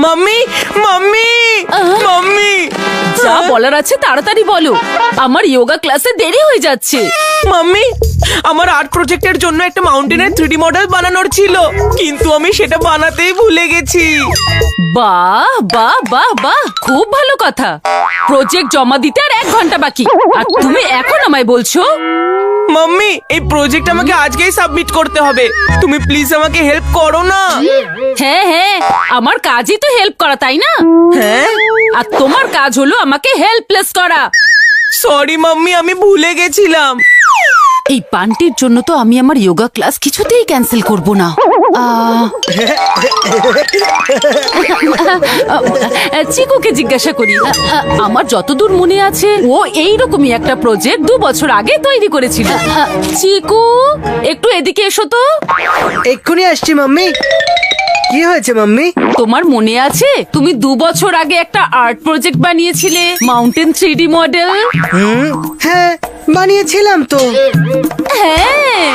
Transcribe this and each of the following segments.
Mummy mummy mummy, যা বলার আছে তাড়াতাড়ি বলো, আমার যোগা ক্লাসে দেরি হয়ে যাচ্ছে। মাম্মি আমার আর্ট প্রজেক্টের জন্য একটা মাউন্টেনের 3D মডেল বানানোর ছিল, কিন্তু আমি সেটা বানাতেই ভুলে গেছি। বাহ বাহ বাহ বাহ, খুব ভালো কথা। প্রজেক্ট জমা দিতে আর 1 ঘন্টা বাকি, আর তুমি এখন আমায় বলছো? মাম্মি এই প্রজেক্ট আমাকে আজকেই সাবমিট করতে হবে, তুমি প্লিজ আমাকে হেল্প করো না। হ্যাঁ হ্যাঁ, আমার কাজই তো হেল্প করা, তাই না? হ্যাঁ, আর তোমার কাজ হলো আমাকে হেল্পলেস করা। সরি মাম্মি, আমি ভুলে গেছিলাম। এই বান্টির জন্য তো আমি আমার যোগা ক্লাস কিছুতেই ক্যান্সেল করব না। চিকুকে জিজ্ঞাসা করি। আমার যতদূর মনে আছে ও এইরকমই একটা প্রজেক্ট 2 বছর আগে তৈরি করেছিল। চিকু, একটু এদিকে এসো তো। এক্ষুনি আসছি মাম্মি। কি হয়েছে মাম্মি? তোমার মনে আছে তুমি 2 বছর আগে একটা আর্ট প্রজেক্ট বানিয়েছিলে, মাউন্টেন 3D মডেল? হ্যাঁ বানিয়েছিলাম তো। হ্যাঁ,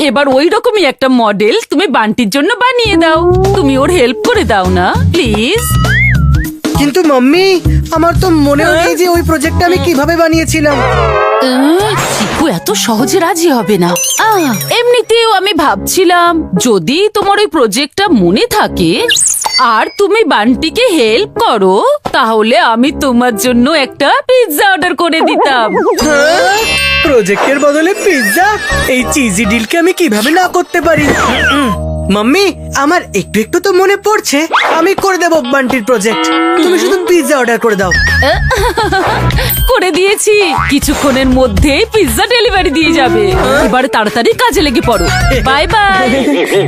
এবার ওই রকমই একটা মডেল তুমি বান্টির জন্য বানিয়ে দাও। তুমি ওর হেল্প করে দাও না প্লিজ। কিন্তু মাম্মি আমার তো মনেও নেই যে ওই প্রজেক্টটা আমি কিভাবে বানিয়েছিলাম। চিকু এত সহজে রাজি হবে না। এমনিতেও আমি ভাবছিলাম যদি তোমার ওই প্রজেক্টটা মনে থাকে আর তুমি বান্টিকে হেল্প করো, তাহলে আমি তোমার জন্য একটা পিৎজা অর্ডার করে দিতাম। প্রজেক্টের বদলে পিৎজা? এই চিজি ডিলকে আমি কিভাবে না করতে পারি? মাম্মি আমার একটু একটু তো মনে পড়ছে, আমি করে দেবো বান্টির প্রজেক্ট। তুমি শুধু পিৎজা অর্ডার করে দাও। করে দিয়েছি, কিছুক্ষণের মধ্যেই পিৎজা ডেলিভারি দিয়ে যাবে। এবারে তাড়াতাড়ি কাজে লেগে পড়ো। Bye bye.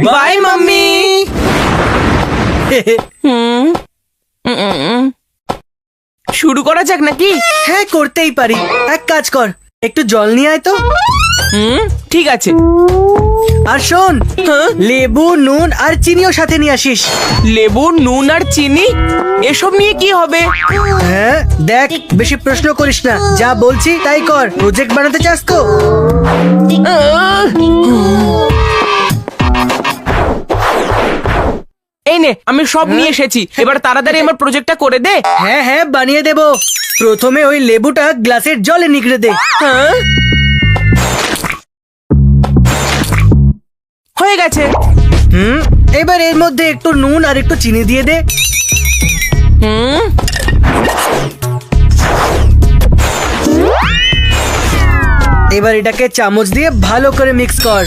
Bye mummy. শুরু করা যাক নাকি? হ্যাঁ করতেই পারি। এক কাজ কর, একটু জল নিয়ে আয় তো। ঠিক আছে। আর শোন, লেবু নুন আর চিনিও সাথে নিয়ে আসিস। লেবু নুন আর চিনি, এসব নিয়ে কি হবে? হ্যাঁ দেখ, বেশি প্রশ্ন করিস না, যা বলছি তাই কর। প্রজেক্ট বানাতে চাস তো? এই নে, আমি সব নিয়ে এসেছি, এবার তাড়াতাড়ি আমার প্রজেক্টটা করে দে। হ্যাঁ হ্যাঁ বানিয়ে দেবো। প্রথমে ওই লেবুটা গ্লাসের জলে নিগড়ে দে। হ্যাঁ, হয়ে গেছে। এবার এর মধ্যে একটু নুন আর একটু চিনি দিয়ে দে। এবার এটাকে চামচ দিয়ে ভালো করে মিক্স কর।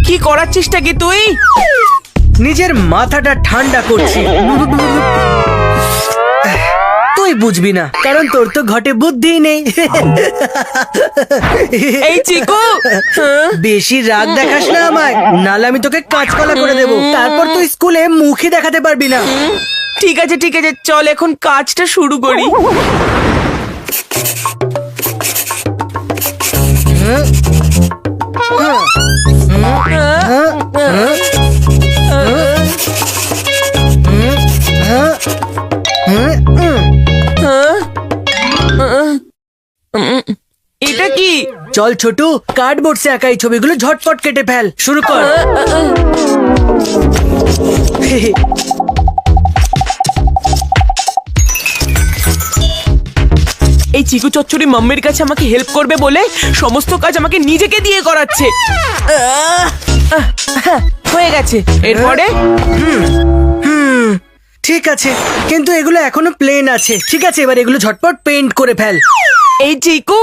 কি করার চেষ্টা কি তুই? নিজের মাথাটা ঠান্ডা করছি। তুই বুঝবি না, কারণ তোর তো ঘটে বুদ্ধিই নেই। এই চিকু, বেশি রাগ দেখাস না আমায়, নাহলে আমি তোকে কাঁচকলা করে দেবো। তারপর তুই স্কুলে মুখই দেখাতে পারবি না। ঠিক আছে ঠিক আছে, চল এখন কাজটা শুরু করি। এটা কি? চল ছোটু, কার্ডবোর্ড সে আঁকা এই ছবিগুলো ঝটপট কেটে ফেল। শুরু কর। এই চিকু চচ্চড়ি মাম্মির কাছে আমাকে হেল্প করবে বলে সমস্ত কাজ আমাকে নিজেকে দিয়ে করাচ্ছে। হয়ে গেছে, এরপরে ঠিক আছে, কিন্তু এগুলো এখনো প্লেন আছে। ঠিক আছে, এবার এগুলো ঝটপট পেইন্ট করে ফেল। এই চিকু,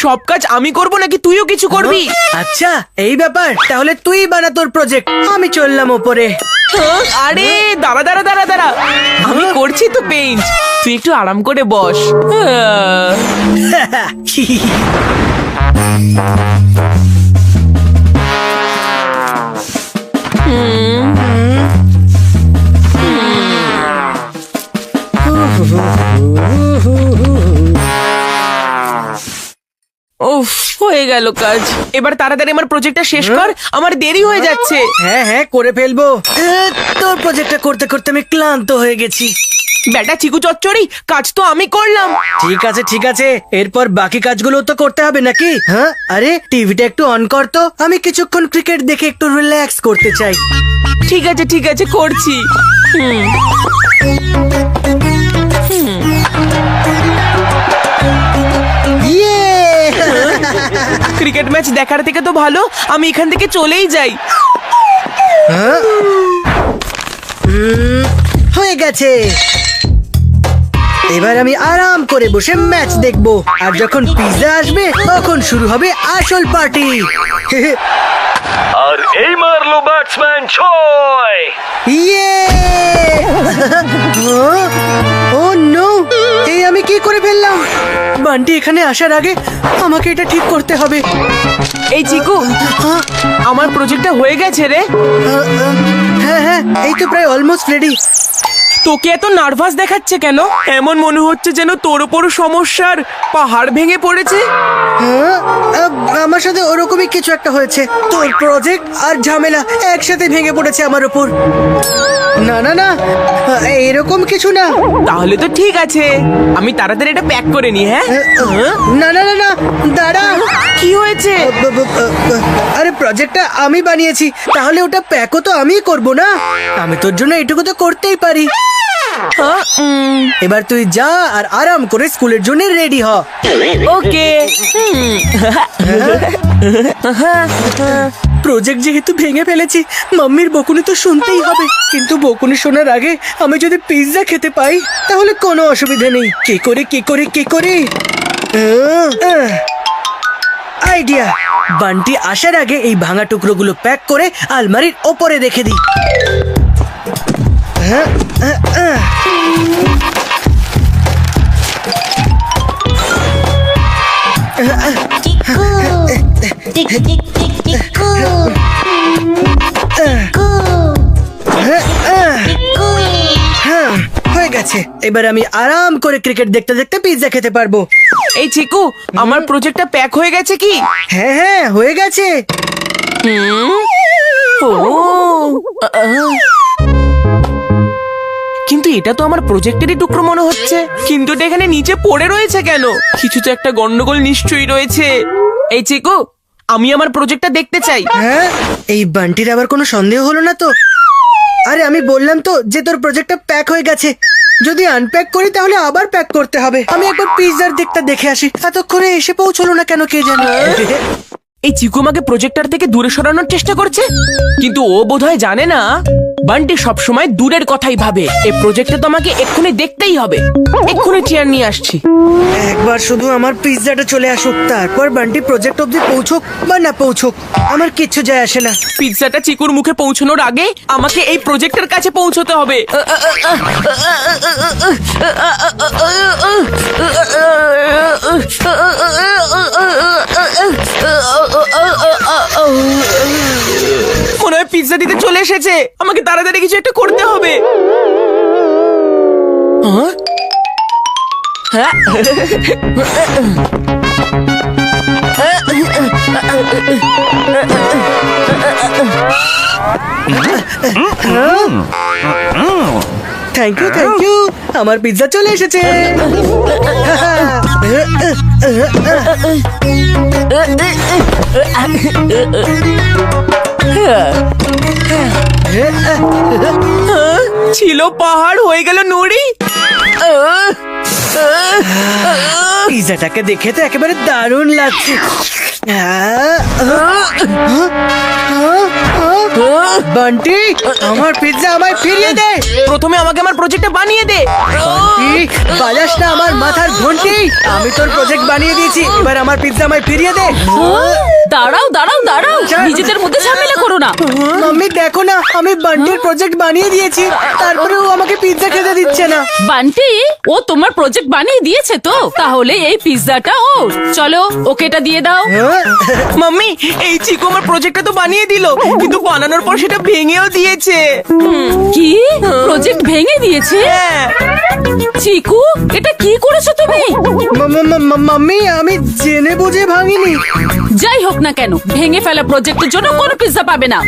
সব কাজ আমি করব নাকি তুইও কিছু করবি? আচ্ছা এই ব্যাপার, তাহলে তুই বানা তোর প্রজেক্ট, আমি চললাম ওপরে। আরে দাঁড়া দাঁড়া দাঁড়া দাঁড়া, আমি করছি তো পেইন্ট, তুই একটু আরাম করে বস। উফ, হয়ে গেল কাজ। এবার তাড়াতাড়ি আমার প্রজেক্টটা শেষ কর, আমার দেরি হয়ে যাচ্ছে। হ্যাঁ হ্যাঁ করে ফেলবো। তোর প্রজেক্টটা করতে করতে আমি ক্লান্ত হয়ে গেছি। বেটা চিকু চচ্চড়ি, কাজ তো আমি করলাম। ঠিক আছে এরপর বাকি কাজগুলো তো করতে হবে নাকি? হ্যাঁ আরে টিভিটা একটু অন কর তো, আমি কিছুক্ষণ ক্রিকেট দেখে একটু রিল্যাক্স করতে চাই। ঠিক আছে করছি। ইয়ে ক্রিকেট ম্যাচ দেখার থেকে তো ভালো আমি এখান থেকে চলেই যাই। হয়ে গেছে। এবার আমি আরাম করে বসে ম্যাচ দেখবো, আর যখন পিৎজা আসবে তখন শুরু হবে আসল পার্টি। আর এই মারলো ব্যাটসম্যান 6। ইয়ে ও নো, এই আমি কি করে ফেললাম? বান্টি এখানে আসার আগে আমাকে এটা ঠিক করতে হবে। এই চিকু, আমার প্রজেক্টটা হয়ে গেছে রে। হ্যাঁ এই তো প্রায় অলমোস্ট রেডি। তোকে এত নার্ভাস দেখাচ্ছে কেন? এমন মনে হচ্ছে যেন তোর উপর সমস্যার পাহাড় ভেঙে পড়েছে। আমার সাথে ওরকমই কিছু একটা হয়েছে। তোর প্রজেক্ট আর ঝামেলা একসাথে ভেঙে পড়েছে আমার উপর। না এরকম কিছু না। তাহলে তো ঠিক আছে, আমি তাড়াতাড়ি এটা প্যাক করে নি। হ্যাঁ না দাঁড়া। কি হয়েছে? আরে প্রজেক্টটা আমি বানিয়েছি, তাহলে ওটা প্যাকও তো আমিই করব না? আমি তোর জন্য এটুকু তো করতেই পারি। এবার তুই যা আর আরাম করে স্কুলের জন্য রেডি হ। ওকে। প্রজেক্ট যেহেতু ভেঙে ফেলেছি, মাম্মির বকুনি তো শুনতেই হবে। কিন্তু বকুনি শোনার আগে আমি যদি পিৎজা খেতে পাই তাহলে কোনো অসুবিধা নেই। কি করে আইডিয়া। বান্টি আসার আগে এই ভাঙা টুকরোগুলো প্যাক করে আলমারির ওপরে রেখে দিই। হয়ে গেছে। এবার আমি আরাম করে ক্রিকেট দেখতে দেখতে পিৎজা খেতে পারবো। এই চিকু, আমার প্রজেক্টটা প্যাক হয়ে গেছে কি? হ্যাঁ হয়ে গেছে। কিন্তু এটা তো আমার প্রজেক্টেরই টুকরো মনে হচ্ছে। কিন্তু এটা এখানে নিচে পড়ে রয়েছে কেন? কিছু তো একটা গন্ডগোল নিশ্চয়ই রয়েছে। এই চিকু, আমি আমার প্রজেক্টটা দেখতে চাই। হ্যাঁ এই বান্টির আবার কোনো সন্দেহ হলো না তো? আরে আমি বললাম তো যে তোর প্রজেক্টটা প্যাক হয়ে গেছে। যদি আনপ্যাক করি তাহলে আবার প্যাক করতে হবে। আমি একবার পিৎজার দিকটা দেখে আসি। এতক্ষণে এসে পৌঁছলো না কেন কে জানে। এই চিকু আমাকে প্রজেক্টর থেকে দূরে সরানোর চেষ্টা করছে, কিন্তু ও বোধহয় জানে না বান্টি সবসময় দূরের কথাই ভাবে। এই প্রজেক্টটা তো আমাকে এক্ষুনি দেখতেই হবে। এক্ষুনি চেয়ার নিয়ে আসছি। একবার শুধু আমার পিৎজাটা চলে আসুক, তারপর বান্টি প্রজেক্ট অব্দি পৌঁছুক বা না পৌঁছুক আমার কিচ্ছু যায় আসে না। পিৎজাটা চিকুর মুখে পৌঁছানোর আগে আমাকে এই প্রজেক্টের কাছে পৌঁছতে হবে। মনে হয় পিৎজা দিতে চলে এসেছে। আমাকে তাড়াতাড়ি কিছু একটা করতে হবে। হ্যাঁ? Thank you. আমার পিৎজা চলে এসেছে। ছিল পাহাড়, হয়ে গেল নুড়ি। পিৎজাটাকে দেখে তো একেবারে দারুণ লাগছে। বান্টি আমার পিৎজা আমায় ফিরিয়ে দে। প্রথমে আমাকে আমার প্রজেক্টটা বানিয়ে দে। বাজাস না আমার মাথার ঘন্টি। আমি তোর প্রজেক্ট বানিয়ে দিয়েছি, এবার আমার পিৎজা আমায় ফিরিয়ে দে। দাঁড়াও আচ্ছা। নিজেদের মধ্যে ঝামেলা করো করো না। মাম্মি দেখো না, আমি বান্টির প্রজেক্ট বানিয়ে দিয়েছি, তারপরে ও আমাকে পিৎজা খেতে দিচ্ছে না। বান্টি, ও তোমার প্রজেক্ট বানিয়ে দিয়েছে তো, তাহলে এই পিৎজাটা ওর। চলো ওকে এটা দিয়ে দাও। মাম্মি, এই চিকু আমার প্রজেক্টটা তো বানিয়ে দিল, কিন্তু বানানোর পর সেটা ভেঙেও দিয়েছে। কি প্রজেক্ট ভেঙে দিয়েছে? হ্যাঁ। চিকু, এটা কি করেছো তুমি? মাম্মি আমি জেনে বুঝে ভাঙিনি। যাই হোক না কেন, ভেঙে ফেলা প্রজেক্টের জন্য কোনো পিৎজা পাবে না।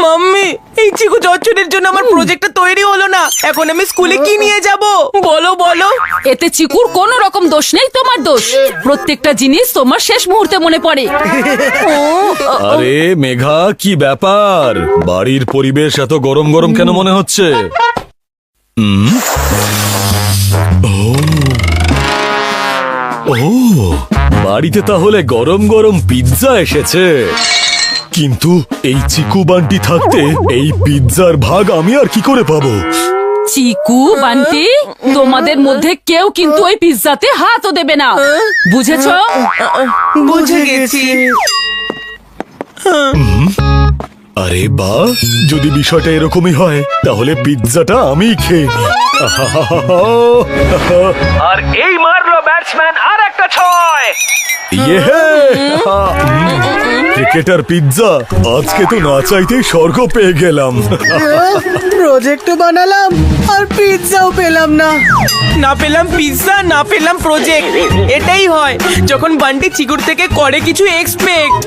মাম্মি, এই চিকু চচ্চড়ির জন্য আমার প্রজেক্টটা তৈরি হলো না। এখন আমি স্কুলে কি নিয়ে যাব? বলো বলো। এতে চিকুর কোনো রকম দোষ নেই, তোমার দোষ। প্রত্যেকটা জিনিস তোমার শেষ মুহূর্তে মনে পড়ে। আরে মেঘা, কি ব্যাপার? বাড়ির পরিবেশ এত গরম গরম কেন মনে হচ্ছে? ও, বাড়িতে তাহলে গরম গরম পিৎজা এসেছে। কিন্তু এই চিকু বান্টি থাকতে এই পিৎজার ভাগ আমি আর কি করে পাবো? চিকু, বান্টি, তোমাদের মধ্যে কেউ কিন্তু ওই পিৎজাতে হাতও দেবে না, বুঝেছো? বুঝে গেছি। আরে বা, যদি বিষয়টা এরকমই হয় তাহলে পিৎজাটা আমি খেয়ে নিই। আর এই মারলো ব্যাটসম্যান আর একটা 6। ইয়ে! ক্রিকেটার পিৎজা, আজকে তো না চাইতেই স্বর্গ পেয়ে গেলাম। প্রজেক্টও বানালাম আর পিৎজাও পেলাম না। না পেলাম পিৎজা, না পেলাম প্রজেক্ট। এটাই হয় যখন বান্টি চিকুর থেকে করে কিছু এক্সপেক্ট।